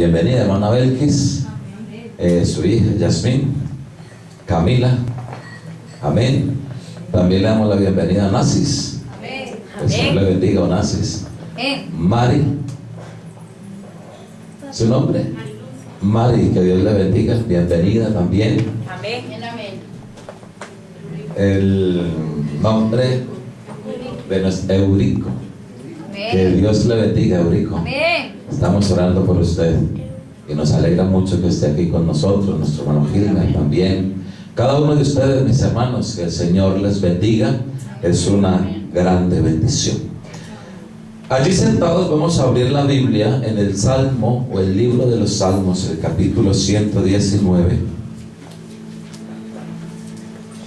Bienvenida, hermana Belkis, su hija Yasmín, Camila. Amén. También le damos la bienvenida a Nasis. Amén. Que el Señor le bendiga a Nasis. Mari, su nombre, Mari, que Dios le bendiga. Bienvenida también. Amén. El nombre de nuestro Eurico. Que Dios le bendiga, Eurico. Amén. Estamos orando por usted y nos alegra mucho que esté aquí con nosotros, nuestro hermano Gilman también. Cada uno de ustedes, mis hermanos, que el Señor les bendiga, es una grande bendición. Allí sentados vamos a abrir la Biblia en el Salmo o el libro de los Salmos, el capítulo 119,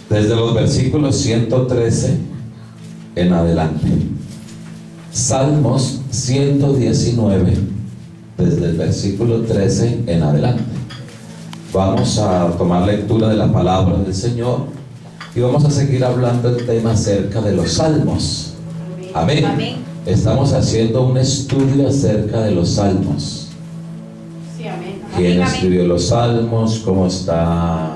desde los versículos 113 en adelante. Salmos 119, desde el versículo 13 en adelante. Vamos a tomar lectura de la palabra del Señor y vamos a seguir hablando del tema acerca de los salmos. Amén. Amén. Estamos haciendo un estudio acerca de los salmos. Sí, amén. ¿Quién Amén, escribió los salmos? ¿Cómo está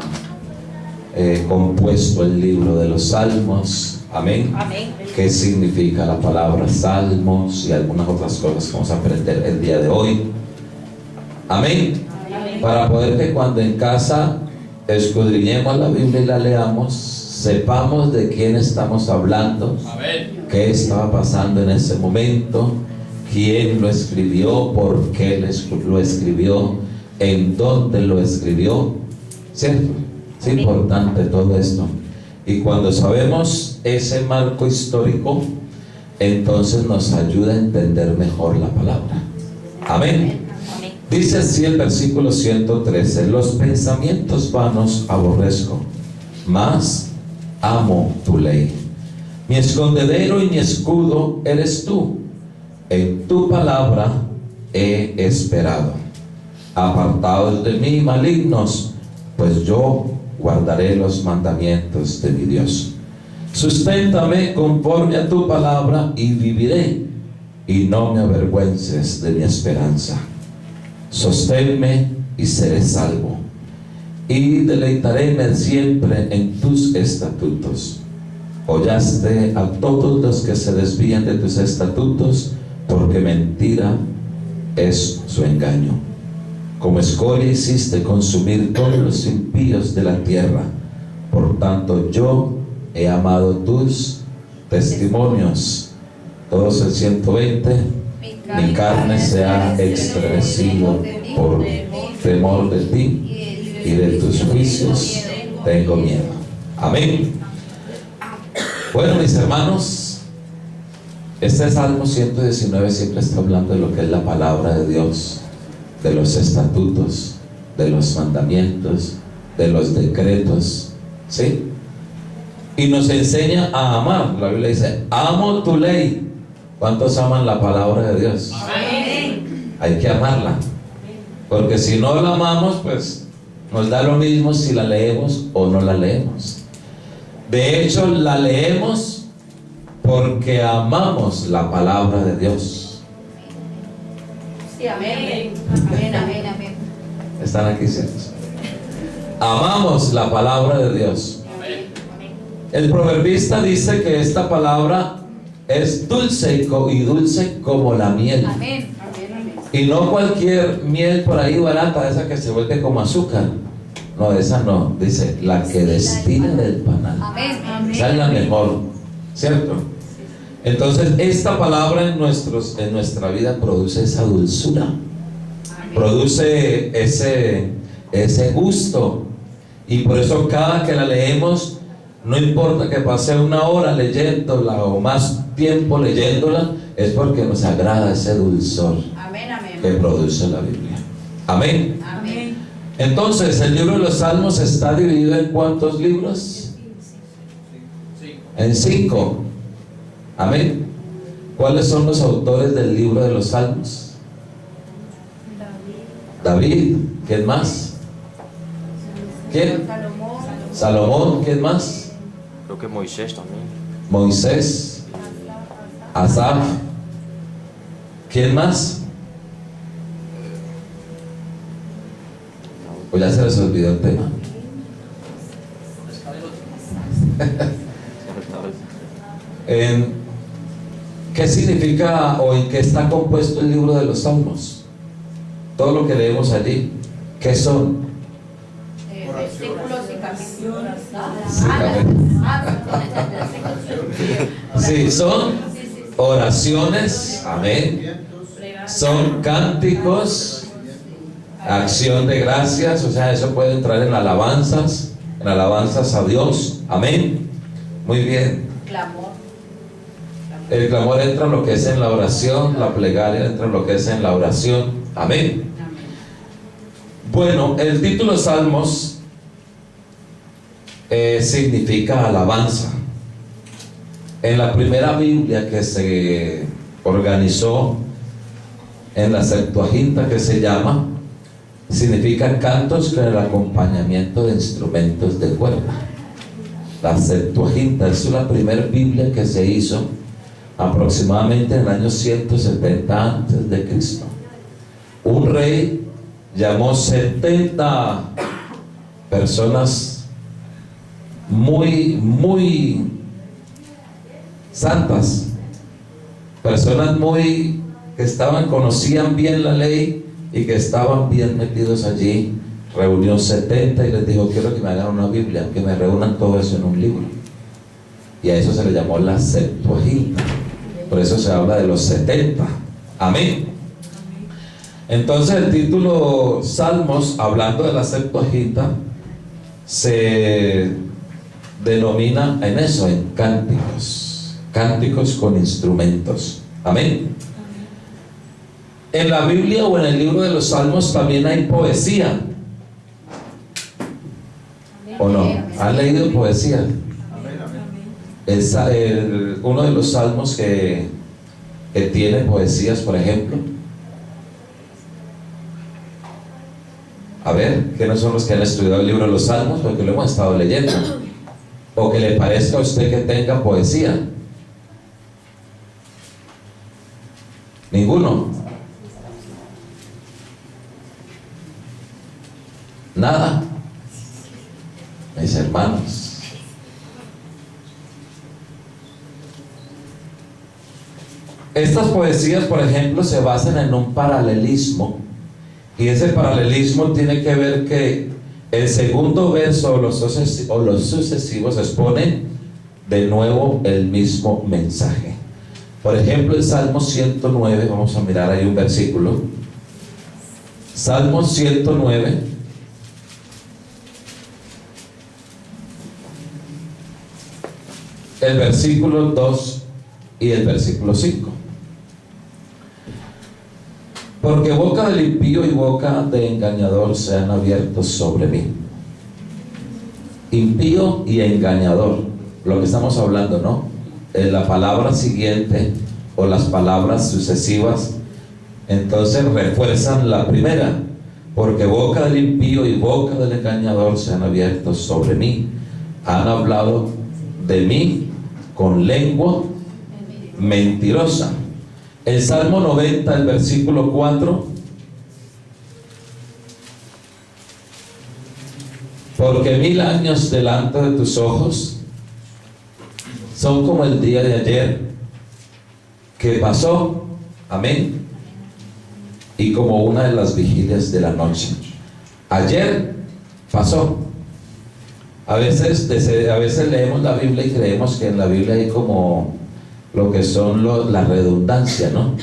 compuesto el libro de los salmos? Amén. Amén. ¿Qué significa la palabra salmos? Y algunas otras cosas que vamos a aprender el día de hoy. Amén. Amén. Para poder que cuando en casa escudriñemos la Biblia y la leamos, sepamos de quién estamos hablando, qué estaba pasando en ese momento, quién lo escribió, por qué lo escribió, en dónde lo escribió. ¿Cierto? Es importante todo esto. Y cuando sabemos ese marco histórico, entonces nos ayuda a entender mejor la palabra. Amén. Amén. Dice así el versículo 113: los pensamientos vanos aborrezco, mas amo tu ley. Mi escondedero y mi escudo eres tú. En tu palabra he esperado. Apartados de mí, malignos, pues yo guardaré los mandamientos de mi Dios. Susténtame conforme a tu palabra y viviré, y no me avergüences de mi esperanza. Sosténme y seré salvo, y deleitaréme siempre en tus estatutos. Hollaste a todos los que se desvían de tus estatutos, porque mentira es su engaño. Como escoria hiciste consumir todos los impíos de la tierra. Por tanto yo he amado tus testimonios. Todos el 120. Mi carne se ha estremecido por temor de ti, y de tus juicios tengo miedo. Amén. Bueno, mis hermanos, este Salmo 119 siempre está hablando de lo que es la palabra de Dios, de los estatutos, de los mandamientos, de los decretos, ¿sí? Y nos enseña a amar. La Biblia dice: amo tu ley. ¿Cuántos aman la palabra de Dios? Amén. Hay que amarla, porque si no la amamos, pues nos da lo mismo si la leemos o no la leemos. De hecho, la leemos porque amamos la palabra de Dios. Sí, amén. Amén, amén, amén. ¿Están aquí ciertos? Amamos la palabra de Dios. El proverbista dice que esta palabra es dulce y dulce como la miel. Amén. Amén. Y no cualquier miel por ahí barata, esa que se vuelve como azúcar. No, esa no. Dice, la que destila del panal. Amén. Esa es la mejor, ¿cierto? Entonces esta palabra en nuestra vida produce esa dulzura, produce ese gusto. Y por eso cada que la leemos, no importa que pase una hora leyéndola o más tiempo leyéndola, es porque nos agrada ese dulzor Amén. Amén. que produce la Biblia. Amén. Amén. Entonces, el libro de los Salmos está dividido en ¿cuántos libros? En 5. Amén. ¿Cuáles son los autores del libro de los Salmos? David. ¿Quién más? ¿Quién? Salomón. ¿Quién más? Creo que Moisés también. Moisés. Asaf. ¿Quién más? O ya se les olvidó el tema. ¿Qué significa o en qué está compuesto el libro de los Salmos? Todo lo que leemos allí, ¿qué son? Versículos y capítulos. Sí, son oraciones, amén. Son cánticos, acción de gracias, o sea, eso puede entrar en alabanzas a Dios, amén. Muy bien. Clamor. El clamor entra en lo que es en la oración, la plegaria entra en lo que es en la oración, amén. Bueno, el título Salmos significa alabanza. En la primera Biblia que se organizó, en la Septuaginta, que se llama, significa cantos con el acompañamiento de instrumentos de cuerda. La Septuaginta es la primera Biblia que se hizo aproximadamente en el año 170 antes de Cristo. Un rey llamó 70 personas muy santas, personas que conocían bien la ley y que estaban bien metidos allí. Reunió 70 y les dijo: quiero que me hagan una Biblia, que me reúnan todo eso en un libro. Y a eso se le llamó la Septuaginta. Por eso se habla de los 70. Amén. Entonces el título Salmos, hablando de la Septuaginta, se denomina en eso, en cánticos con instrumentos. Amén. En la Biblia o en el libro de los Salmos también hay poesía. ¿O no? ¿Han leído poesía? Uno de los salmos que tiene poesías, por ejemplo. A ver, ¿qué no son los que han estudiado el libro de los Salmos? Porque lo hemos estado leyendo. O que le parezca a usted que tenga poesía. Ninguno. Nada. Mis hermanos. Estas poesías, por ejemplo, se basan en un paralelismo, y ese paralelismo tiene que ver que el segundo verso o los sucesivos exponen de nuevo el mismo mensaje. Por ejemplo, el Salmo 109, vamos a mirar ahí un versículo. Salmo 109. El versículo 2 y el versículo 5. Porque boca del impío y boca de engañador se han abierto sobre mí. Impío y engañador, lo que estamos hablando, ¿no? La palabra siguiente o las palabras sucesivas entonces refuerzan la primera. Porque boca del impío y boca del engañador se han abierto sobre mí. Han hablado de mí con lengua mentirosa. El Salmo 90, el versículo 4. Porque 1000 años delante de tus ojos son como el día de ayer que pasó, amén, y como una de las vigilias de la noche. Ayer pasó. A veces leemos la Biblia y creemos que en la Biblia hay como lo que son la redundancia, ¿no?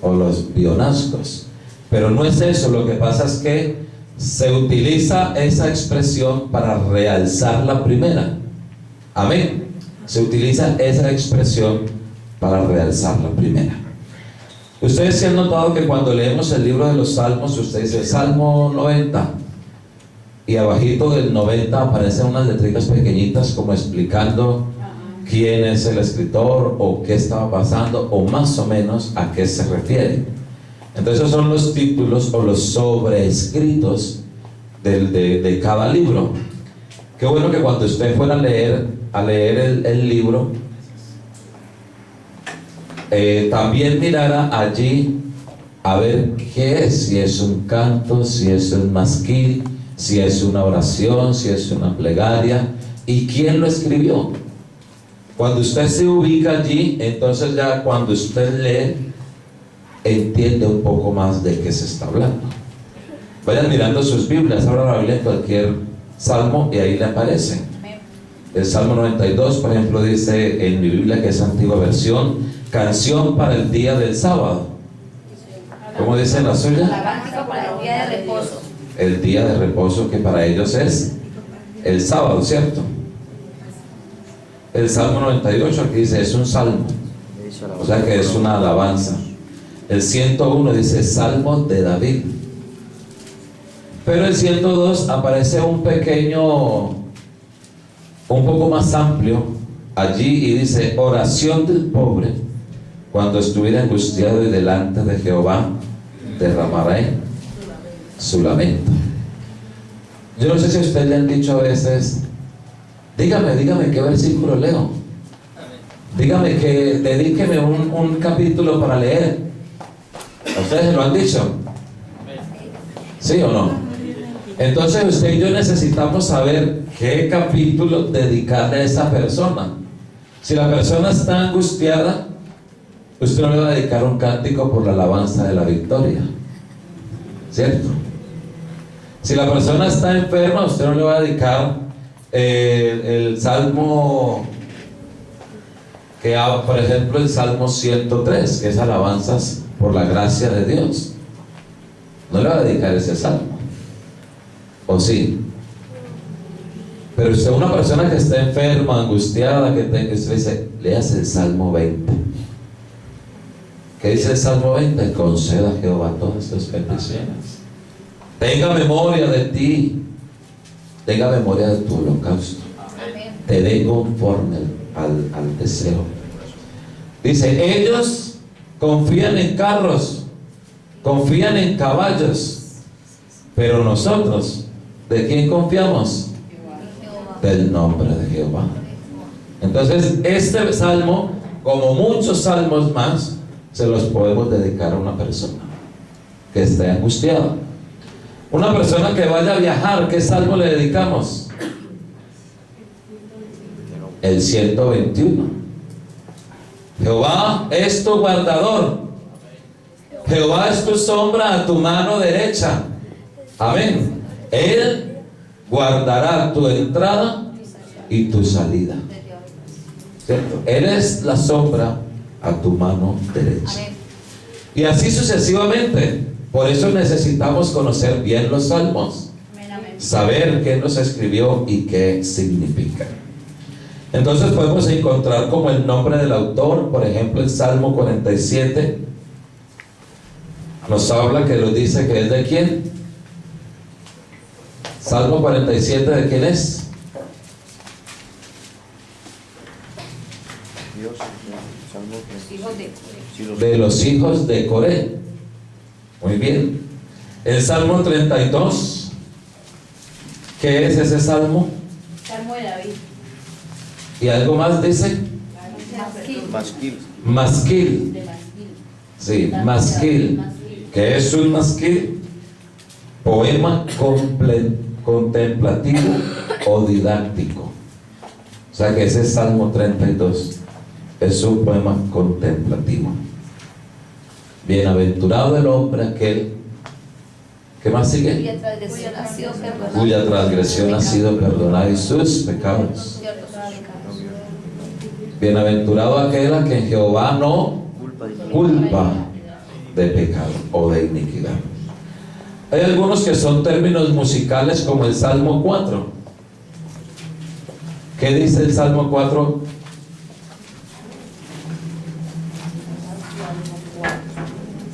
O los pleonasmos. Pero no es eso. Lo que pasa es que se utiliza esa expresión para realzar la primera. Amén. Se utiliza esa expresión para realzar la primera. Ustedes se han notado que cuando leemos el libro de los Salmos, usted dice Salmo 90, y abajito del 90 aparecen unas letritas pequeñitas como explicando quién es el escritor o qué estaba pasando o más o menos a qué se refiere. Entonces esos son los títulos o los sobrescritos de cada libro. Qué bueno que cuando usted fuera a leer el libro, también mirara allí a ver qué es, si es un canto, si es un masquil, si es una oración, si es una plegaria, y quién lo escribió. Cuando usted se ubica allí, entonces ya cuando usted lee, entiende un poco más de qué se está hablando. Vayan mirando sus Biblias, abra la Biblia en cualquier salmo y ahí le aparece. El Salmo 92, por ejemplo, dice en mi Biblia, que es antigua versión, canción para el día del sábado. ¿Cómo dice la suya? Alabanza para el día de reposo. El día de reposo, que para ellos es el sábado, ¿cierto? El Salmo 98 aquí dice, es un salmo, o sea que es una alabanza. El 101 dice, Salmo de David. Pero el 102 aparece un pequeño, un poco más amplio allí, y dice, oración del pobre cuando estuviera angustiado y delante de Jehová derramaré su lamento. Yo no sé si a usted le han dicho a veces, dígame qué versículo leo, dígame que dedíqueme un capítulo para leer. ¿A ustedes lo han dicho? ¿Sí o no? Entonces usted y yo necesitamos saber qué capítulo dedicarle a esa persona. Si la persona está angustiada, usted no le va a dedicar un cántico por la alabanza de la victoria, ¿cierto? Si la persona está enferma, usted no le va a dedicar el salmo que, por ejemplo, el Salmo 103, que es alabanzas por la gracia de Dios. No le va a dedicar ese salmo, ¿o sí? Pero usted, una persona que está enferma, angustiada, usted dice, leas el Salmo 20. ¿Qué dice el Salmo 20? Conceda a Jehová todas tus peticiones. Tenga memoria de ti, tenga memoria de tu holocausto. Te dé conforme al deseo. Dice, ellos confían en carros, confían en caballos, pero nosotros, ¿de quién confiamos? Del nombre de Jehová. Entonces este salmo, como muchos salmos más, se los podemos dedicar a una persona que esté angustiada. Una persona que vaya a viajar, ¿qué salmo le dedicamos? El 121. Jehová es tu guardador, Jehová es tu sombra a tu mano derecha. Amén. Él guardará tu entrada y tu salida, ¿cierto? Él es la sombra a tu mano derecha. Y así sucesivamente. Por eso necesitamos conocer bien los salmos, saber quién los escribió y qué significa. Entonces podemos encontrar como el nombre del autor. Por ejemplo, el Salmo 47 nos habla que lo dice que es de quién. Salmo 47, ¿de quién es? De los hijos de Coré. Muy bien. El Salmo 32, ¿qué es ese salmo? Salmo de David. ¿Y algo más dice? Masquil. Sí, masquil. ¿Qué es un masquil? Poema contemplativo o didáctico. O sea que ese Salmo 32 es un poema contemplativo. Bienaventurado el hombre aquel, ¿qué más sigue? Cuya transgresión ha sido perdonada y sus pecados. Bienaventurado aquel a quien Jehová no culpa de pecado o de iniquidad. Hay algunos que son términos musicales, como el Salmo 4. ¿Qué dice el Salmo 4?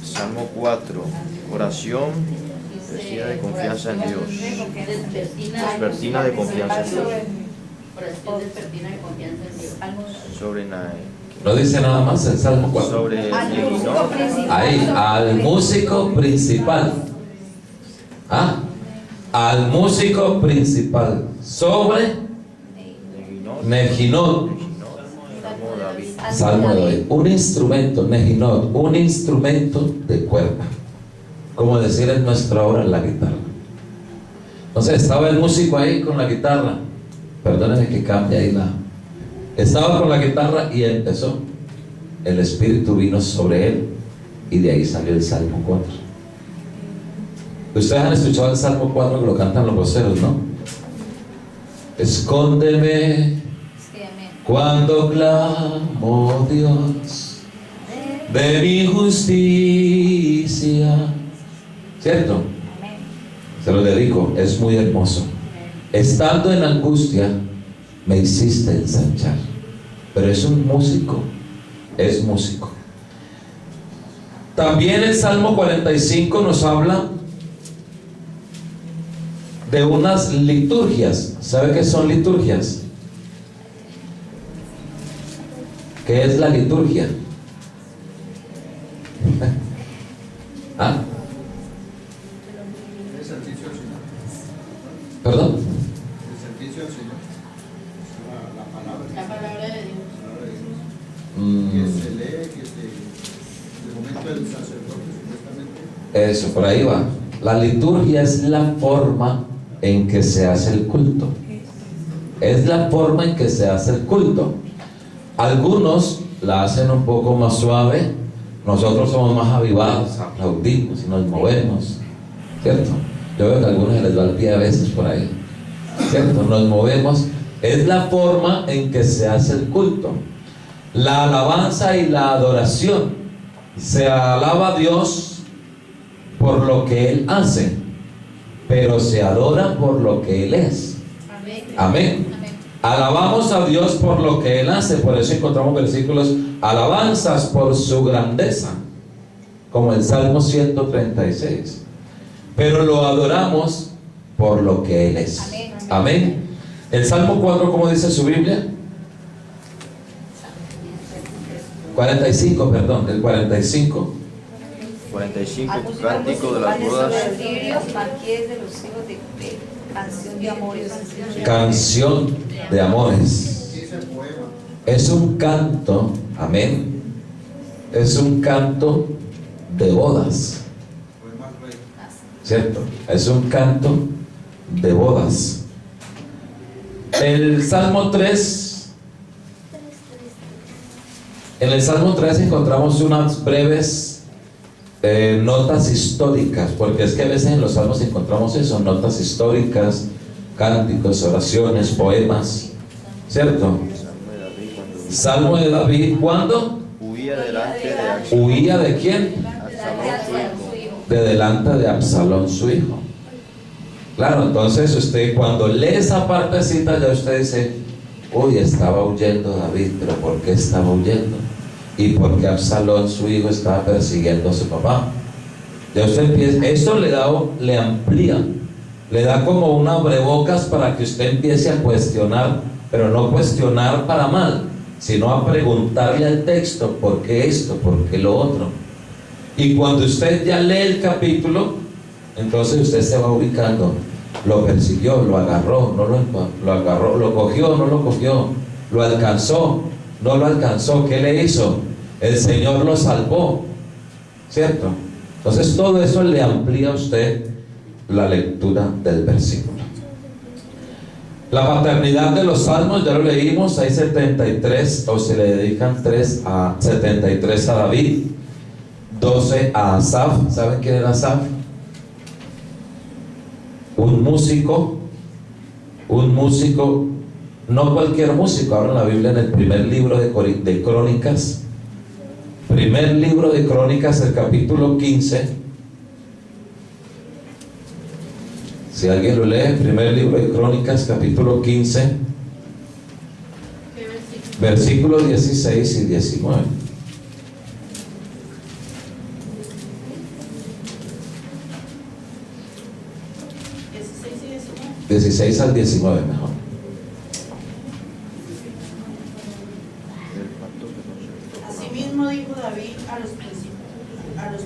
Salmo 4, oración despertina de confianza en Dios. Despertina de confianza en Dios. Sobre No dice nada más el Salmo 4. Sobre ahí, al músico principal. Al músico principal. Sobre Neginot. Salmo de David. Un instrumento, Neginot, un instrumento de cuerda. Como decir en nuestra hora la guitarra. Entonces estaba el músico ahí con la guitarra. Perdónenme que cambie ahí la. Estaba con la guitarra y empezó. El Espíritu vino sobre él y de ahí salió el Salmo 4. Ustedes han escuchado el Salmo 4 que lo cantan los voceros, ¿no? Escóndeme cuando clamo, Dios, de mi justicia. ¿Cierto? Se lo dedico, es muy hermoso. Estando en angustia, me hiciste ensanchar. Pero es un músico, es músico. También el Salmo 45 nos habla de unas liturgias. ¿Sabe qué son liturgias? ¿Qué es la liturgia? ¿Ah? El servicio al Señor. ¿Perdón? El servicio al Señor. La palabra. La palabra de Dios. Que se lee, que se. En el momento del sacerdote, supuestamente. Eso, por ahí va. La liturgia es la forma en que se hace el culto. Es la forma en que se hace el culto. Algunos la hacen un poco más suave. Nosotros somos más avivados, aplaudimos y nos movemos, ¿cierto? Yo veo que a algunos se les va el pie a veces por ahí, ¿cierto? Nos movemos. Es la forma en que se hace el culto. La alabanza y la adoración. Se alaba a Dios por lo que Él hace, pero se adora por lo que Él es. Amén. Amén. Alabamos a Dios por lo que Él hace. Por eso encontramos versículos: alabanzas por su grandeza, como el Salmo 136. Pero lo adoramos por lo que Él es. Amén. Amén. El Salmo 4, ¿cómo dice su Biblia? 45, perdón, el 45. 45, cántico de las bodas. Marqués de los hijos de canción de amores. Canción de amores. Ese poema. Es un canto, amén. Es un canto de bodas, Poema rey. ¿cierto? Es un canto de bodas. El Salmo 3. En el Salmo 3 encontramos unas breves notas históricas, porque es que a veces en los salmos encontramos eso, notas históricas, cánticos, oraciones, poemas, ¿cierto? Salmo de David, cuando Salmo de David, ¿cuándo? huía delante de Absalón, ¿Huía de quién? su hijo. De delante de Absalón, su hijo. Claro, entonces usted cuando lee esa partecita ya usted dice: uy, estaba huyendo David, pero ¿por qué estaba huyendo? Y porque Absalón, su hijo, estaba persiguiendo a su papá. Ya usted empieza, esto le amplía, le da como un abrebocas para que usted empiece a cuestionar, pero no cuestionar para mal, sino a preguntarle al texto: ¿por qué esto? ¿Por qué lo otro? Y cuando usted ya lee el capítulo, entonces usted se va ubicando. Lo persiguió, lo agarró, no lo agarró, lo cogió, no lo cogió, lo alcanzó, no lo alcanzó. ¿Qué le hizo? El Señor lo salvó, ¿cierto? Entonces todo eso le amplía a usted la lectura del versículo. La paternidad de los salmos, ya lo leímos, hay 73, o se le dedican 73 a David, 12 a Asaf. ¿Saben quién era Asaf? Un músico, no cualquier músico. Ahora la Biblia en el primer libro de Crónicas, el capítulo 15. Si alguien lo lee, primer libro de Crónicas, capítulo 15, versículos 16 y 19. ¿16 y 19? 16 al 19 mejor. Asimismo dijo David a los principales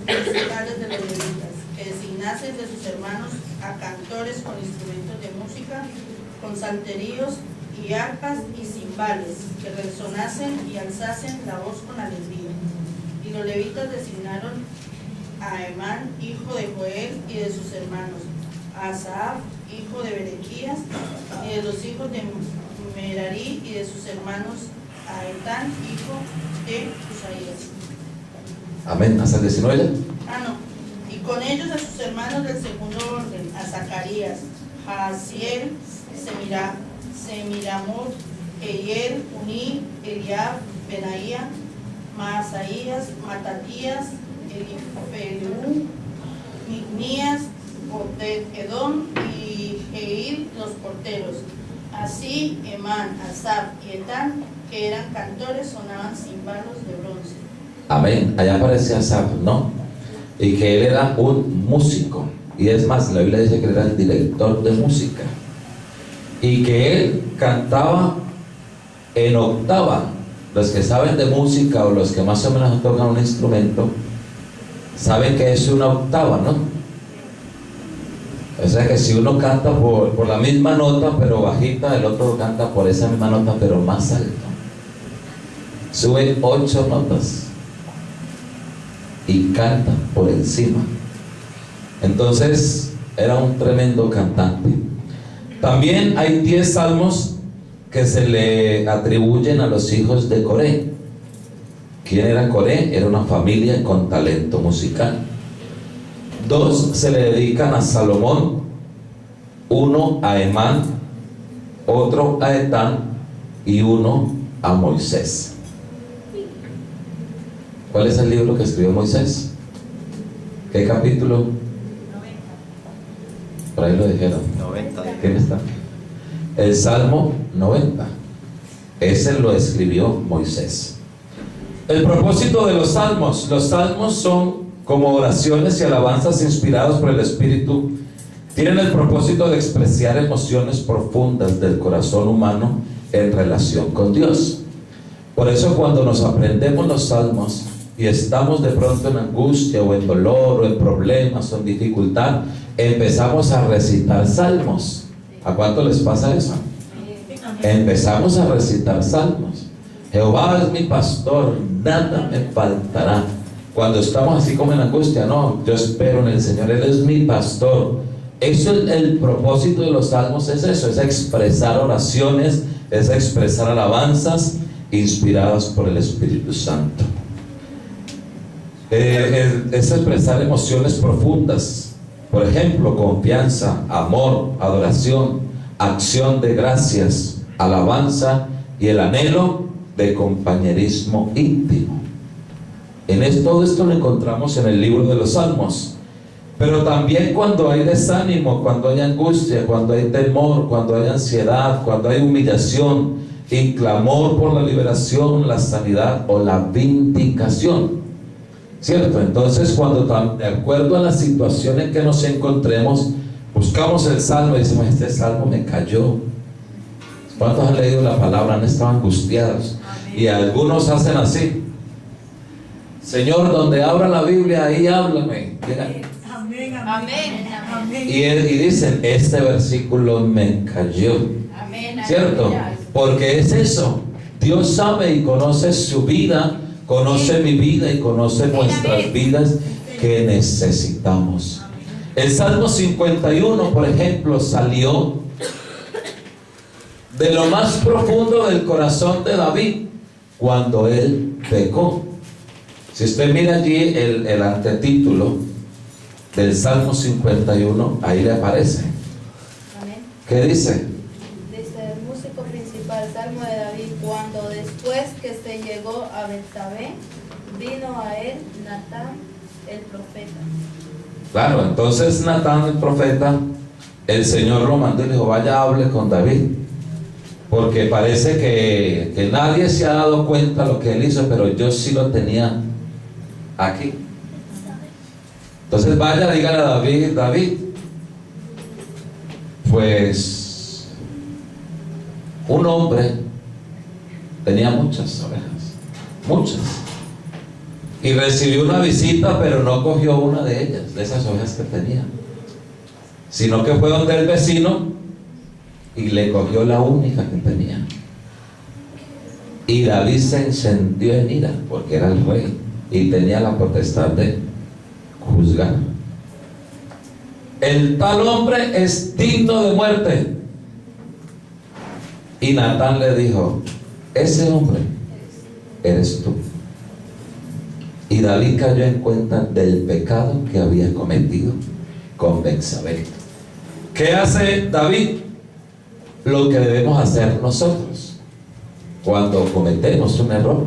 de los levitas, que designasen de sus hermanos a cantores con instrumentos de música, con salterios y arpas y cimbales, que resonasen y alzasen la voz con alegría. Y los levitas designaron a Emán, hijo de Joel, y de sus hermanos, a Asaf, hijo de Berequías, y de los hijos de Merari y de sus hermanos a Etán, hijo de Usaías. Amén. ¿Hasta el 19 ya? Y con ellos a sus hermanos del segundo orden, a Zacarías, Jaasiel, Semiramot, Eiel, Uní, Eliab, Benaía, Maasaías, Matatías, Elifeleú, Mignías, Edom y Jeil, los porteros. Así Emán, Asaf y Etán, que eran cantores, sonaban címbalos de bronce. Amén. Allá aparece Asaf, ¿no? Y que él era un músico. Y es más, la Biblia dice que era el director de música. Y que él cantaba en octava. Los que saben de música o los que más o menos tocan un instrumento saben que es una octava, ¿no? O sea que si uno canta por la misma nota pero bajita, el otro canta por esa misma nota pero más alto. Sube 8 notas y canta por encima. Entonces era un tremendo cantante. También hay 10 salmos que se le atribuyen a los hijos de Coré. ¿Quién era Coré? Era una familia con talento musical. 2 se le dedican a Salomón, 1 a Emán, otro a Etán y 1 a Moisés. ¿Cuál es el libro que escribió Moisés? ¿Qué capítulo? 90. Por ahí lo dijeron. 90. ¿Quién está? El Salmo 90. Ese lo escribió Moisés. El propósito de los salmos son como oraciones y alabanzas inspiradas por el Espíritu. Tienen el propósito de expresar emociones profundas del corazón humano en relación con Dios. Por eso cuando nos aprendemos los salmos y estamos de pronto en angustia o en dolor o en problemas o en dificultad, empezamos a recitar salmos. ¿A cuánto les pasa eso? Empezamos a recitar salmos. Jehová es mi pastor, nada me faltará. Cuando estamos así como en angustia, no, yo espero en el Señor, Él es mi pastor. Eso es el propósito de los salmos, es eso, es expresar oraciones, es expresar alabanzas inspiradas por el Espíritu Santo. Es expresar emociones profundas, por ejemplo, confianza, amor, adoración, acción de gracias, alabanza y el anhelo de compañerismo íntimo. Todo esto lo encontramos en el libro de los Salmos. Pero también cuando hay desánimo, cuando hay angustia, cuando hay temor, cuando hay ansiedad, cuando hay humillación y clamor por la liberación, la sanidad o la vindicación, ¿cierto? Entonces cuando de acuerdo a la situación en que nos encontremos, buscamos el salmo y decimos, este salmo me cayó. ¿Cuántos han leído la palabra? Han estado angustiados. Y algunos hacen así: Señor, donde abra la Biblia, ahí háblame. Amén, amén, amén. Y dicen, este versículo me cayó. Amén, ¿Cierto? Porque es eso. Dios sabe y conoce su vida, conoce mi vida y conoce nuestras vidas que necesitamos. El Salmo 51, por ejemplo, salió de lo más profundo del corazón de David cuando él pecó. Si usted mira allí el antetítulo del Salmo 51, ahí le aparece. Amén. ¿Qué dice? Dice el músico principal, Salmo de David: cuando después que se llegó a Betsabé, vino a él Natán el profeta. Claro, entonces Natán el profeta, el Señor lo mandó y le dijo, vaya, hable con David, porque parece que nadie se ha dado cuenta de lo que él hizo, pero yo sí lo tenía aquí. Entonces vaya, dígale a David, pues un hombre tenía muchas ovejas, muchas, y recibió una visita, pero no cogió una de ellas, de esas ovejas que tenía, sino que fue donde el vecino y le cogió la única que tenía. Y David se encendió en ira, porque era el rey y tenía la potestad de juzgar. el tal hombre es digno de muerte. Y Natán le dijo, ese hombre eres tú. Y David cayó en cuenta del pecado que había cometido con Betsabé. ¿Qué hace David? Lo que debemos hacer nosotros cuando cometemos un error,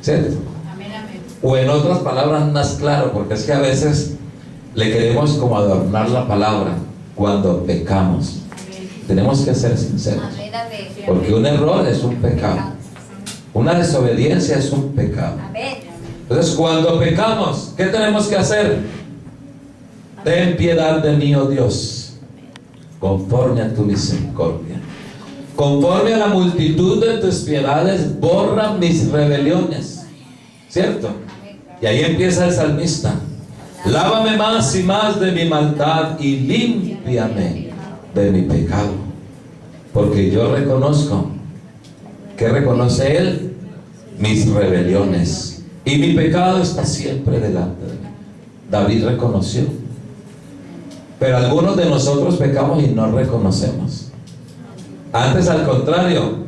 ¿cierto? Amén, amén. O en otras palabras más claro, porque es que a veces le queremos como adornar la palabra cuando pecamos. Tenemos que ser sinceros, porque un error es un pecado, una desobediencia es un pecado. Entonces, cuando pecamos, ¿qué tenemos que hacer? Ten piedad de mí, oh Dios, conforme a tu misericordia. Conforme a la multitud de tus piedades, borra mis rebeliones. ¿Cierto? Y ahí empieza el salmista. Lávame más y más de mi maldad y límpiame de mi pecado. Porque yo reconozco, ¿qué reconoce él? Mis rebeliones. Y mi pecado está siempre delante de mí. David reconoció. Pero algunos de nosotros pecamos y no reconocemos. Antes, al contrario.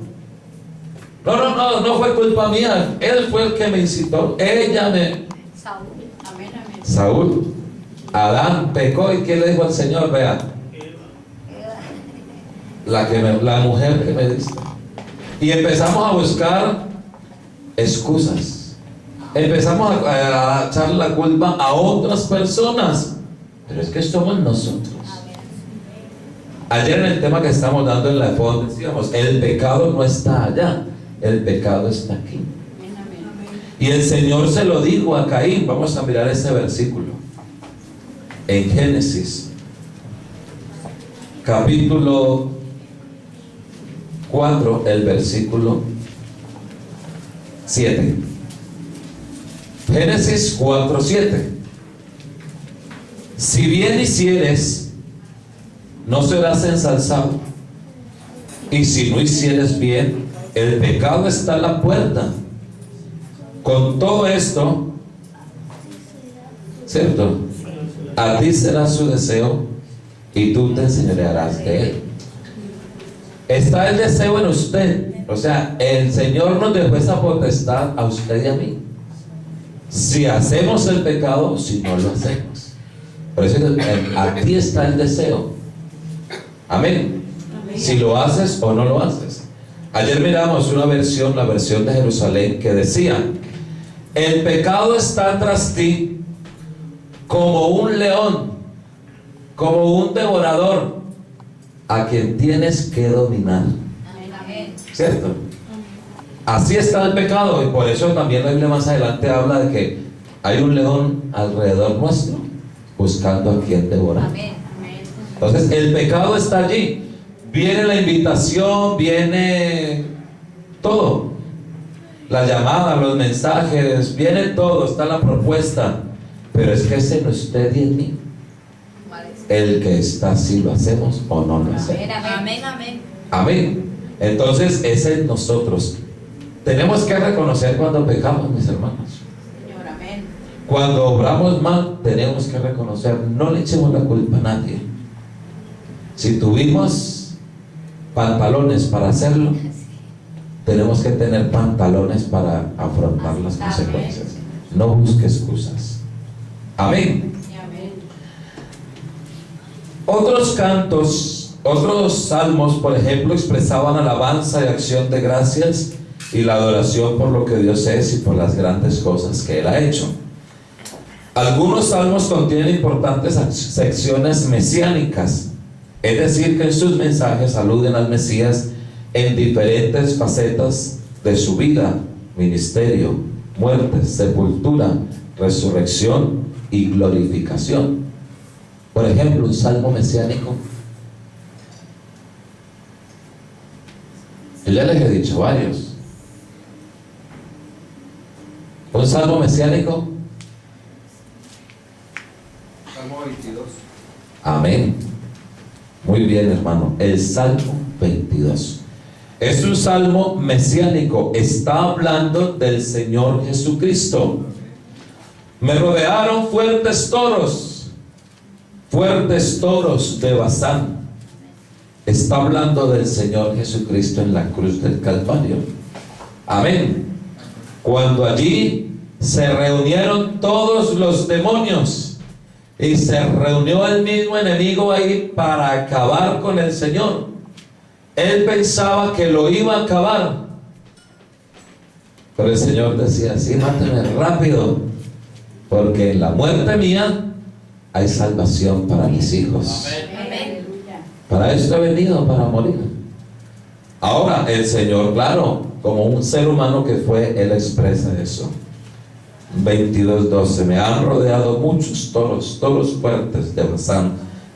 No fue culpa mía. Él fue el que me incitó. Ella me... Saúl. Adán pecó y ¿qué le dijo al Señor? Vea, la mujer que me diste. Y empezamos a buscar excusas. Empezamos a echarle la culpa a otras personas. Pero es que somos nosotros. Ayer en el tema que estamos dando en la FOD decíamos, el pecado no está allá, el pecado está aquí. Y el Señor se lo dijo a Caín. Vamos a mirar ese versículo en Génesis capítulo 4, el versículo 7. Génesis 4, 7. Si bien hicieres, no serás ensalzado, y si no hicieres bien, el pecado está a la puerta. Con todo esto, ¿cierto? A ti será su deseo y tú te enseñorearás de él. Está el deseo en usted. O sea, el Señor nos dejó esa potestad a usted y a mí. Si hacemos el pecado o si no lo hacemos. Por eso a ti está el deseo. Amén. Si lo haces o no lo haces. Ayer miramos una versión, la versión de Jerusalén, que decía: el pecado está tras ti como un león, como un devorador, a quien tienes que dominar. ¿Cierto? Así está el pecado, y por eso también la Biblia más adelante habla de que hay un león alrededor nuestro buscando a quien devorar. Entonces el pecado está allí. Viene la invitación, viene todo, la llamada, los mensajes, viene todo, está la propuesta, pero es que es en usted y en mí el que está si lo hacemos o no lo hacemos. Amén, amén. Amén. Entonces es en nosotros. Tenemos que reconocer cuando pecamos, mis hermanos. Señor, amén. Cuando obramos mal, tenemos que reconocer. No le echemos la culpa a nadie. Si tuvimos pantalones para hacerlo, tenemos que tener pantalones para afrontar las consecuencias. No busque excusas. Amén. Otros cantos, otros salmos, por ejemplo, expresaban alabanza y acción de gracias y la adoración por lo que Dios es y por las grandes cosas que Él ha hecho. Algunos salmos contienen importantes secciones mesiánicas, es decir, que en sus mensajes aluden al Mesías en diferentes facetas de su vida, ministerio, muerte, sepultura, resurrección y glorificación. Por ejemplo, un salmo mesiánico. Yo ya les he dicho varios. Un salmo mesiánico. Salmo 22. Amén. Muy bien, hermano. El Salmo 22 es un salmo mesiánico. Está hablando del Señor Jesucristo. Me rodearon fuertes toros fuertes toros de Basán. Está hablando del Señor Jesucristo en la cruz del Calvario. Amén. Cuando allí se reunieron todos los demonios y se reunió el mismo enemigo ahí para acabar con el Señor. Él pensaba que lo iba a acabar, pero el Señor decía: sí, máteme rápido, porque en la muerte mía hay salvación para mis hijos. Amén. Para esto he venido, para morir. Ahora el Señor, claro, como un ser humano que fue, Él expresa eso. 22:12: me han rodeado muchos toros, toros fuertes de Basán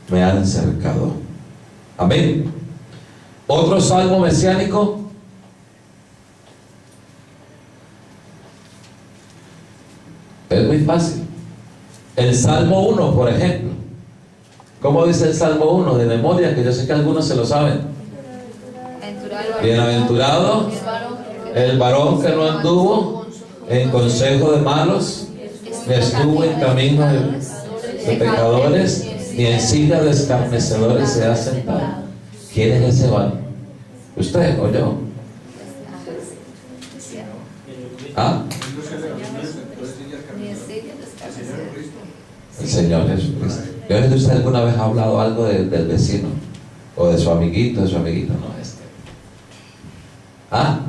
me han cercado. Amén. Otro salmo mesiánico. Es muy fácil. El Salmo 1, por ejemplo. ¿Cómo dice el Salmo 1 de memoria? Que yo sé que algunos se lo saben. Bienaventurado el varón que no anduvo en consejo de malos, ni estuvo en camino de pecadores, ni en silla de escarnecedores se ha sentado. ¿Quién es ese varón? ¿Usted o yo? ¿Ah? El Señor Jesucristo. Yo no sé si usted alguna vez ha hablado algo del vecino o de su amiguito, no ¿ah?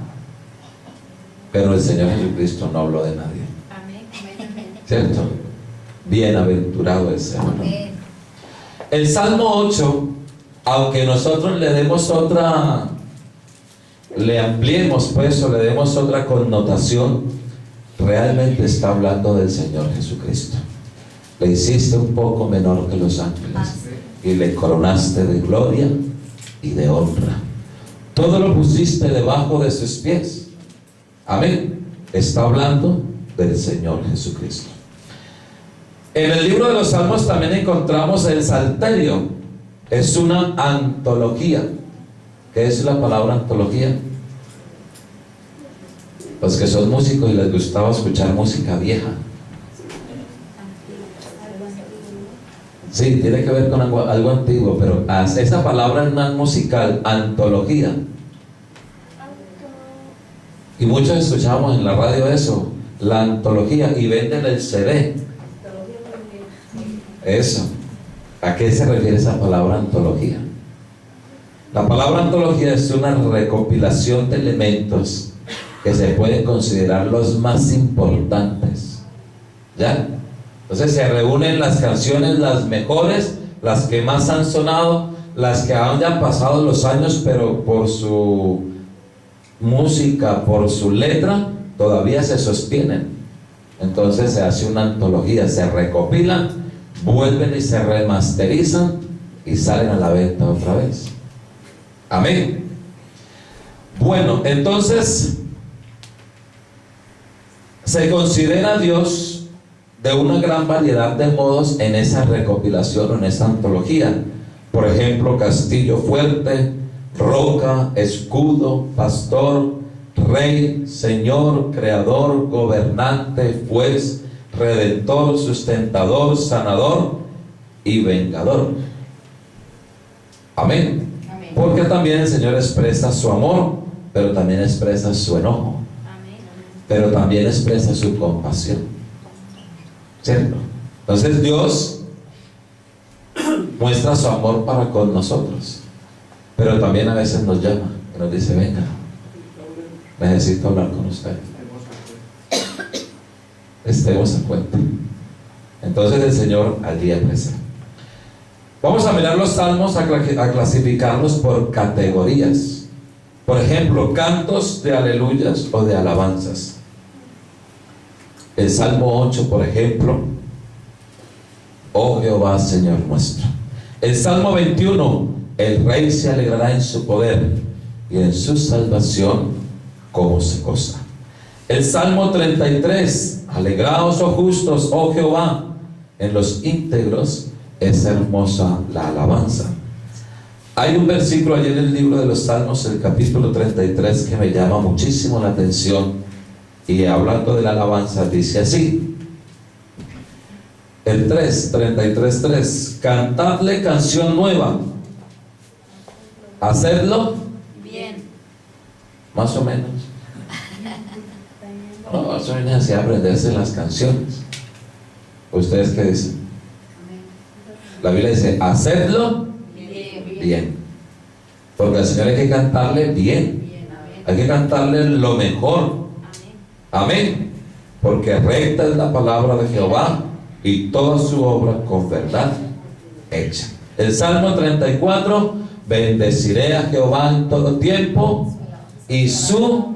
Pero el Señor Jesucristo no habló de nadie. ¿Cierto? Bienaventurado el Señor. El Salmo 8, aunque nosotros le demos otra, le ampliemos pues, o le demos otra connotación, realmente está hablando del Señor Jesucristo. Le hiciste un poco menor que los ángeles y le coronaste de gloria y de honra. Todo lo pusiste debajo de sus pies. Amén. Está hablando del Señor Jesucristo. En el libro de los Salmos también encontramos el Salterio. Es una antología. ¿Qué es la palabra antología? Los que son músicos y les gustaba escuchar música vieja. Sí, tiene que ver con algo antiguo, pero esa palabra es una musical, antología. Y muchos escuchamos en la radio eso, la antología, y venden el CD. Eso. ¿A qué se refiere esa palabra antología? La palabra antología es una recopilación de elementos que se pueden considerar los más importantes. ¿Ya? Entonces se reúnen las canciones, las mejores, las que más han sonado, las que han ya pasado los años, pero por su música, por su letra, todavía se sostienen. Entonces se hace una antología, se recopilan, vuelven y se remasterizan y salen a la venta otra vez. Amén. Bueno, entonces se considera a Dios de una gran variedad de modos en esa recopilación, en esa antología. Por ejemplo, castillo fuerte, roca, escudo, pastor, rey, señor, creador, gobernante, juez, redentor, sustentador, sanador y vengador. Amén. Porque también el Señor expresa su amor, pero también expresa su enojo. Pero también expresa su compasión. ¿Cierto? Entonces Dios muestra su amor para con nosotros, pero también a veces nos llama y nos dice: venga, necesito hablar con usted, estemos a cuenta. Entonces el Señor allí aparece. Vamos a mirar los salmos, a clasificarlos por categorías. Por ejemplo, cantos de aleluyas o de alabanzas. El Salmo 8, por ejemplo: oh Jehová, Señor nuestro. El Salmo 21: el Rey se alegrará en su poder y en su salvación como se goza. El Salmo 33: alegraos, oh justos, oh Jehová, en los íntegros es hermosa la alabanza. Hay un versículo allí en el libro de los Salmos, el capítulo 33, que me llama muchísimo la atención. Y hablando de la alabanza, dice así: El 3, 33:3. Cantadle canción nueva. Hacedlo Bien. más o menos. No, eso viene así a aprenderse las canciones. ¿Ustedes qué dicen? La Biblia dice, hacedlo bien. Porque al Señor hay que cantarle bien. Hay que cantarle lo mejor. Amén. Porque recta es la palabra de Jehová y toda su obra con verdad hecha. El Salmo 34, bendeciré a Jehová en todo tiempo y su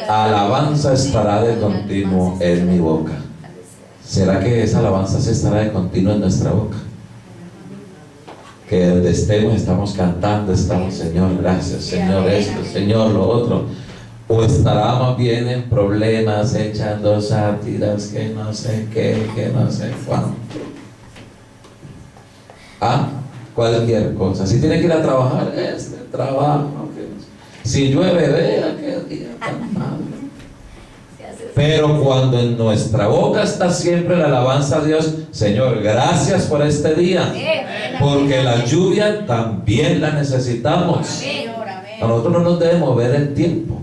alabanza estará de continuo en mi boca. ¿Será que esa alabanza se estará de continuo en nuestra boca? Que donde estamos cantando, estamos, Señor, gracias, Señor, esto, Señor, lo otro. O estará más bien en problemas, echando sátiras, que no sé qué, que no sé cuánto. Cualquier cosa. Si tiene que ir a trabajar, trabajo. Si llueve, vea qué día tan malo. Pero cuando en nuestra boca está siempre la alabanza a Dios, Señor, gracias por este día, porque la lluvia también la necesitamos. A nosotros no nos debe mover el tiempo,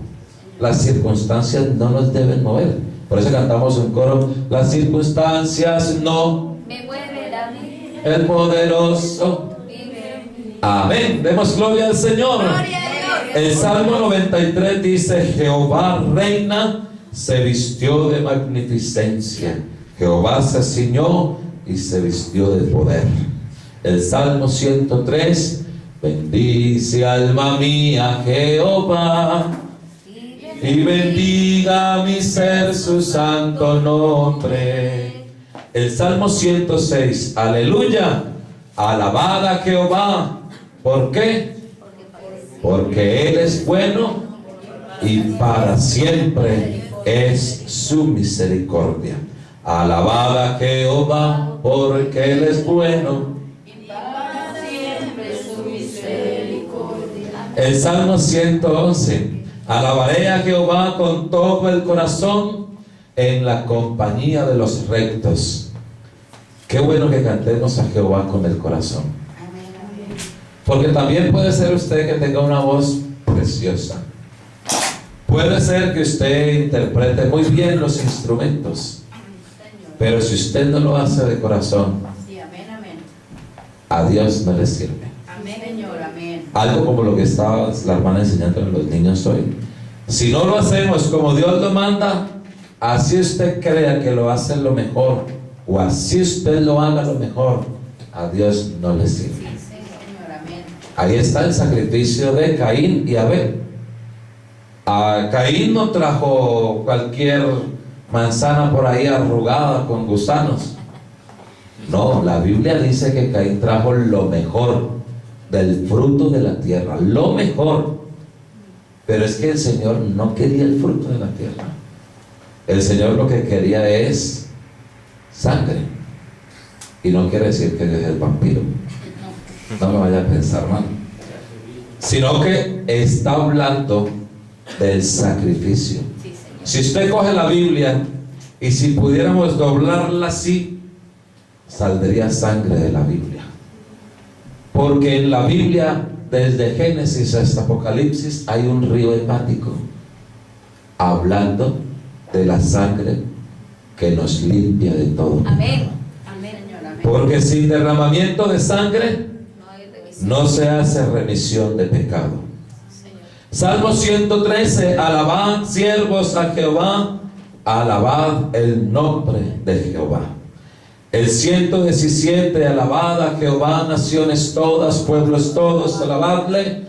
las circunstancias no nos deben mover. Por eso cantamos un coro, las circunstancias no Me mueve a mí. el poderoso. Amén. Demos gloria al Señor. Gloria a Dios. El Salmo 93 dice, Jehová reina, se vistió de magnificencia. Jehová se ciñó y se vistió de poder. El Salmo 103, bendice alma mía Jehová, y bendiga mi ser su santo nombre. El Salmo 106, aleluya, alabad a Jehová. ¿Por qué? Porque Él es bueno y para siempre es su misericordia. Alabad a Jehová, porque Él es bueno Y para siempre su misericordia. El Salmo 111, alabaré a Jehová con todo el corazón en la compañía de los rectos. Qué bueno que cantemos a Jehová con el corazón. Porque también puede ser usted que tenga una voz preciosa. Puede ser que usted interprete muy bien los instrumentos, pero si usted no lo hace de corazón, Sí, amén, amén. a Dios no le sirve. Amén, Señor, amén. Algo como lo que estaba la hermana enseñando a los niños hoy. Si no lo hacemos como Dios lo manda, así usted crea que lo hace lo mejor, o así usted lo haga lo mejor, a Dios no le sirve. Señor, amén. Ahí está el sacrificio de Caín y Abel. A Caín no trajo cualquier manzana por ahí arrugada con gusanos. No, la Biblia dice que Caín trajo lo mejor del fruto de la tierra, lo mejor. Pero es que el Señor no quería el fruto de la tierra. El Señor lo que quería es sangre. Y no quiere decir que es el vampiro. No me vaya a pensar mal. Sino que está hablando del sacrificio. Si usted coge la Biblia y si pudiéramos doblarla así, saldría sangre de la Biblia. Porque en la Biblia, desde Génesis hasta Apocalipsis, hay un río hepático hablando de la sangre que nos limpia de todo. Amén. Amén, Señor, amén. Porque sin derramamiento de sangre No hay revisión. no se hace remisión de pecado. Salmo 113, alabad siervos a Jehová, alabad el nombre de Jehová. El 117, alabad a Jehová, naciones todas, pueblos todos, alabadle,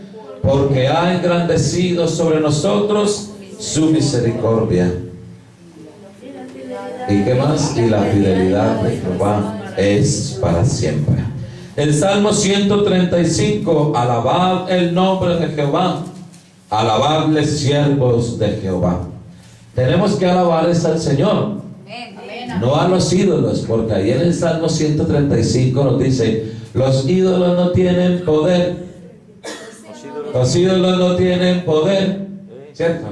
porque ha engrandecido sobre nosotros su misericordia. ¿Y qué más? Y la fidelidad de Jehová es para siempre. El Salmo 135, alabad el nombre de Jehová, alabadle siervos de Jehová. Tenemos que alabarles al Señor, no a los ídolos, porque ahí en el Salmo 135 nos dice, los ídolos no tienen poder. Los ídolos no tienen poder, ¿cierto?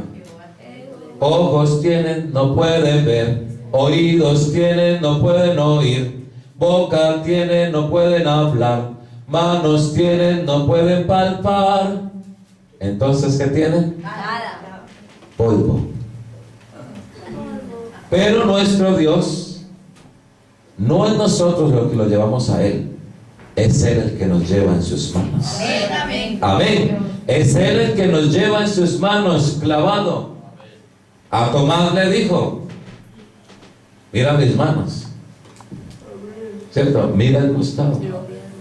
Ojos tienen, no pueden ver. Oídos tienen, no pueden oír. Boca tienen, no pueden hablar. Manos tienen, no pueden palpar. Entonces, ¿qué tienen? Nada. Polvo. Pero nuestro Dios no es nosotros los que lo llevamos a Él, es Él el que nos lleva en sus manos. Amén. Amén. Es Él el que nos lleva en sus manos clavado. A Tomás le dijo: mira mis manos, ¿cierto? Mira el costado.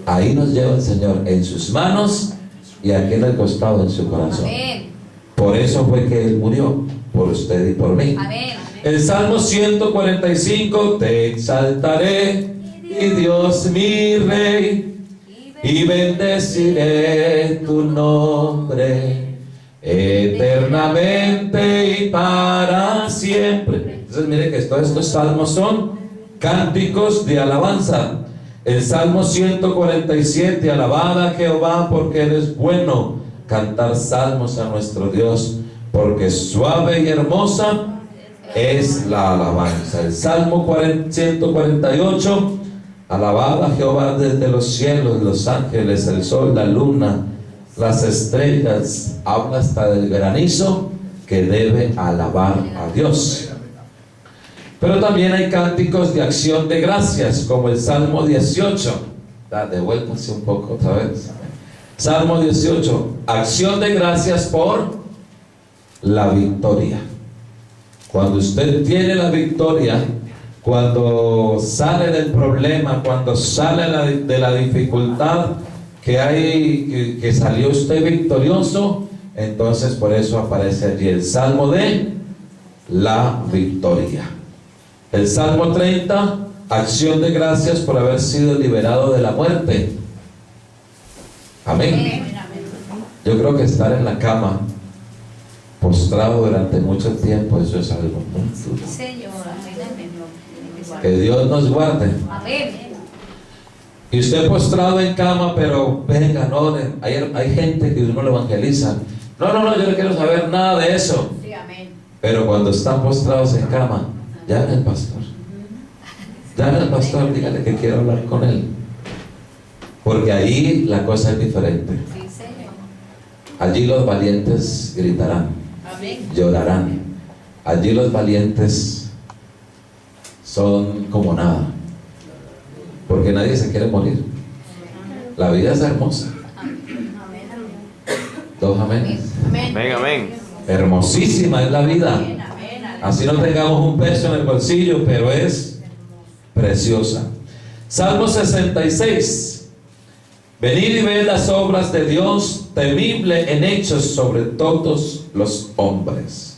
Ahí nos lleva el Señor, en sus manos y aquí en el costado, en su corazón. Amén. Por eso fue que Él murió, por usted y por mí. Amén. El Salmo 145: te exaltaré, mi Dios, mi Rey, y bendeciré tu nombre eternamente y para siempre. Entonces mire que todos estos salmos son cánticos de alabanza. El Salmo 147: alabad a Jehová porque Él es bueno. Cantar salmos a nuestro Dios, porque suave y hermosa es la alabanza. El Salmo 148: alabad a Jehová desde los cielos, los ángeles, el sol, la luna, las estrellas. Habla hasta del granizo que debe alabar a Dios. Pero también hay cánticos de acción de gracias, como el Salmo 18. Devuélvase un poco otra vez. Salmo 18: acción de gracias por la victoria. Cuando usted tiene la victoria, cuando sale del problema, cuando sale de la dificultad que hay, que salió usted victorioso, entonces por eso aparece allí el Salmo de la victoria. El Salmo 30: acción de gracias por haber sido liberado de la muerte. Amén. Yo creo que estar en la cama postrado durante mucho tiempo, eso es algo muy duro. Señor, Que Dios nos guarde. amén. Y usted postrado en cama, pero vengan, oren. Hay gente que uno le evangeliza: no, yo no quiero saber nada de eso. Sí, amén. Pero cuando están postrados en cama, llamen al pastor. Llamen al pastor, dígale que quiero hablar con él. Porque ahí la cosa es diferente. Sí, Señor. Allí los valientes gritarán, Amén. llorarán. Allí los valientes son como nada, porque nadie se quiere morir. La vida es hermosa. Dos amén. Amén, amén. Hermosísima es la vida. Así no tengamos un peso en el bolsillo, pero es preciosa. Salmo 66: venid y ved las obras de Dios, temible en hechos sobre todos los hombres.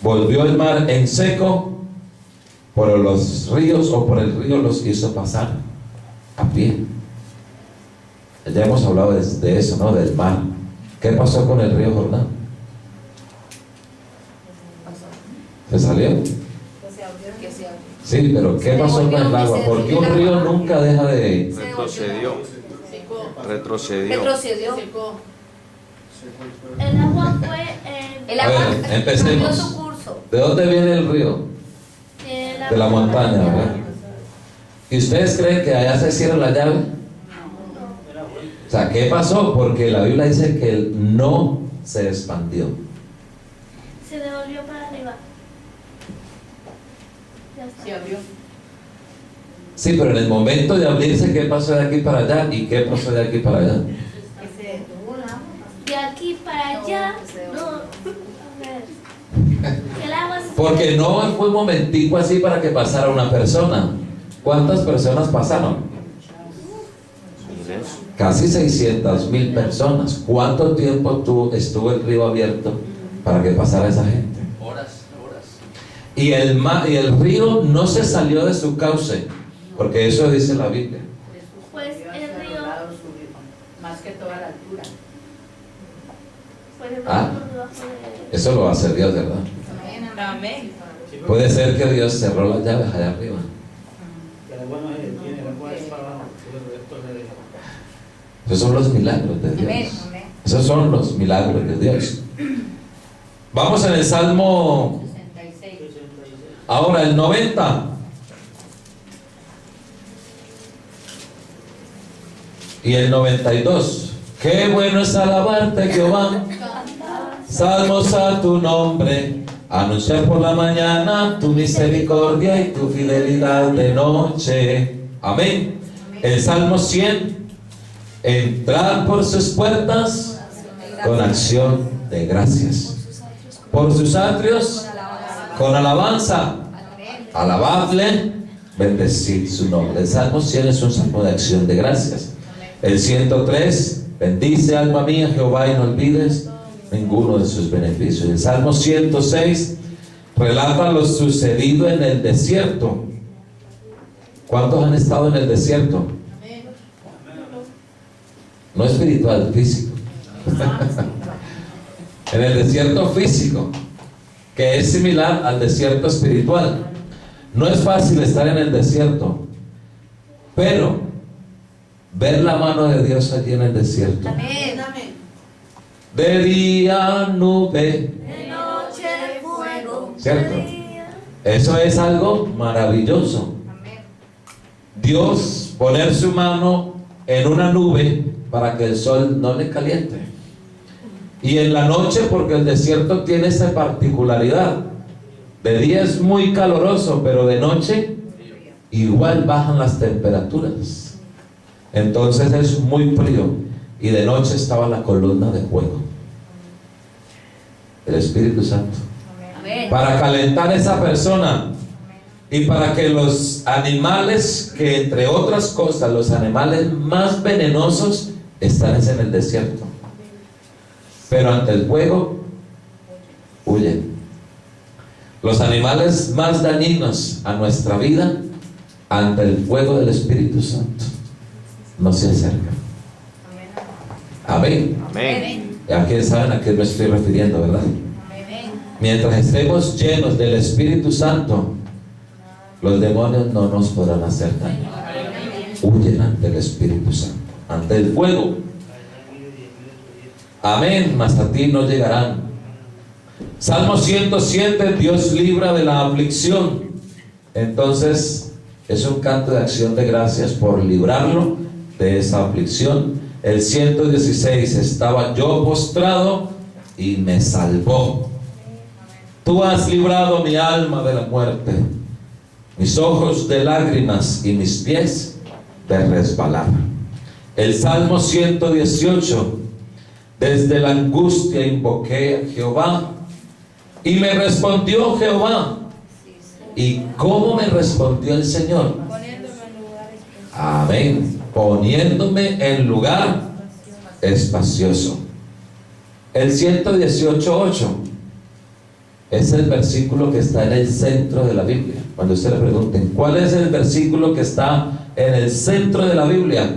Volvió el mar en seco, por los ríos o por el río los hizo pasar a pie. Ya hemos hablado de eso, ¿no? Del mar. ¿Qué pasó con el río Jordán? ¿Se salió? Sí, pero ¿qué pasó con el agua? Porque un río nunca deja de... Retrocedió. Secó. El agua fue El A agua ver, cambió empecemos. su curso. ¿De dónde viene el río? De la montaña, ¿verdad? ¿Y ustedes creen que allá se cierra la llave? O sea, ¿qué pasó? Porque la Biblia dice que él no se expandió. se devolvió para arriba. Ya está. Se abrió. Sí, pero en el momento de abrirse, ¿qué pasó de aquí para allá? ¿Y qué pasó de aquí para allá? De aquí para allá. No. A ver. El agua se Porque no fue un momentico así para que pasara una persona. ¿Cuántas personas pasaron? Casi 600,000 personas. ¿Cuánto tiempo estuvo el río abierto para que pasara esa gente? Horas. Y el río no se salió de su cauce, porque eso dice la Biblia. Pues el río. Más que toda la altura. Pues el río Ah. por debajo de. Eso lo va a hacer Dios, ¿verdad? Amén. Puede ser que Dios cerró las llaves allá arriba. Esos son los milagros de Dios. Esos son los milagros de Dios. Vamos en el Salmo Ahora el 90. Y el 92. Qué bueno es alabarte, Jehová. Salmos a tu nombre. Anunciar por la mañana tu misericordia y tu fidelidad de noche. Amén. El Salmo 100. Entrar por sus puertas con acción de gracias. Por sus atrios con alabanza. Alabadle, bendecid su nombre. El Salmo 100 es un salmo de acción de gracias. El 103, bendice alma mía Jehová y no olvides ninguno de sus beneficios. El Salmo 106 relata lo sucedido en el desierto. ¿Cuántos han estado en el desierto? No espiritual, físico. En el desierto físico, que es similar al desierto espiritual. No es fácil estar en el desierto, pero ver la mano de Dios allí en el desierto. Amén. Amén. De día nube, De noche fuego. ¿cierto? Eso es algo maravilloso. Dios poner su mano en una nube para que el sol no le caliente. Y en la noche, porque el desierto tiene esa particularidad. De día es muy caluroso, pero de noche igual bajan las temperaturas. Entonces es muy frío. Y de noche estaba la columna de fuego. El Espíritu Santo. Amén. Para calentar esa persona. Y para que los animales, que entre otras cosas, los animales más venenosos están en el desierto. Pero ante el fuego, huyen. Los animales más dañinos a nuestra vida, ante el fuego del Espíritu Santo, no se acercan. Amén. Amén. ¿A quién saben a qué me estoy refiriendo, verdad? Mientras estemos llenos del Espíritu Santo, los demonios no nos podrán hacer daño. Huyen ante el Espíritu Santo, ante el fuego. Amén, mas a ti no llegarán. Salmo 107, Dios libra de la aflicción. Entonces es un canto de acción de gracias por librarlo de esa aflicción. El 116, estaba yo postrado y me salvó. Tú has librado mi alma de la muerte, mis ojos de lágrimas y mis pies de resbalar. El Salmo 118, desde la angustia invoqué a Jehová y me respondió Jehová. ¿Y cómo me respondió el Señor? Poniéndome en lugares. Amén. Poniéndome en lugar espacioso. El 118:8 es el versículo que está en el centro de la Biblia. Cuando usted le pregunten, ¿cuál es el versículo que está en el centro de la Biblia?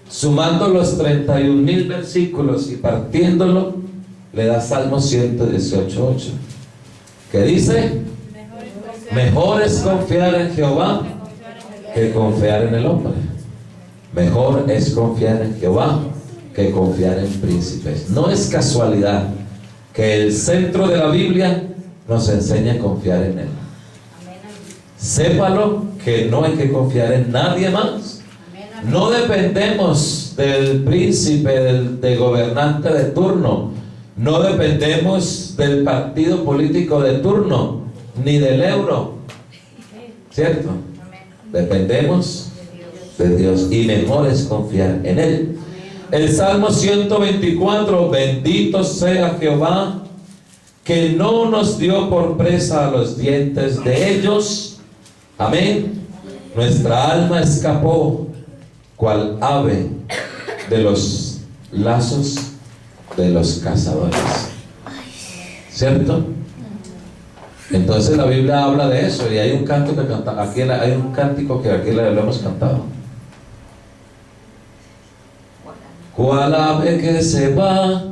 Sumando los 31,000 versículos y partiéndolo, le da Salmo 118:8, que dice: mejor es confiar en Jehová que confiar en el hombre. Mejor es confiar en Jehová que confiar en príncipes. No es casualidad que el centro de la Biblia nos enseña a confiar en Él. Sépalo que no hay que confiar en nadie más. No dependemos del príncipe, del gobernante de turno. No dependemos del partido político de turno, ni del euro. ¿Cierto? Dependemos de Dios y mejor es confiar en Él. El Salmo 124, bendito sea Jehová, que no nos dio por presa a los dientes de ellos. Amén. Nuestra alma escapó cual ave de los lazos de los cazadores. ¿Cierto? Entonces la Biblia habla de eso, y hay un canto que canta, aquí hay un cántico que aquí lo hemos cantado. Cual ave que se va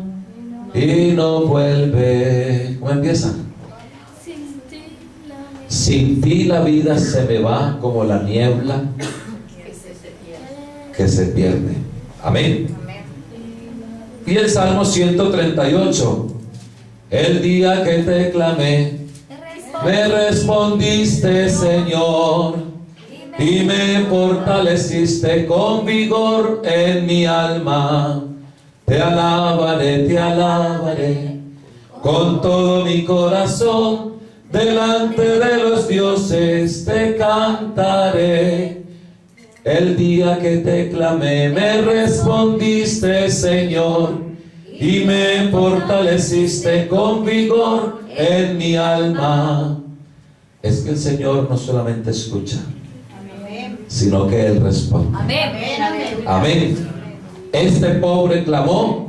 y no vuelve. ¿Cómo empieza? Sin ti la vida se me va como la niebla que se pierde. Amén. Y el Salmo 138, el día que te clamé, Me respondiste, Señor, y me fortaleciste con vigor en mi alma. Te alabaré con todo mi corazón. Delante de los dioses te cantaré. El día que te clamé me respondiste, Señor, y me fortaleciste con vigor en mi alma. Es que el Señor no solamente escucha, sino que Él responde. Amén. Amén. Este pobre clamó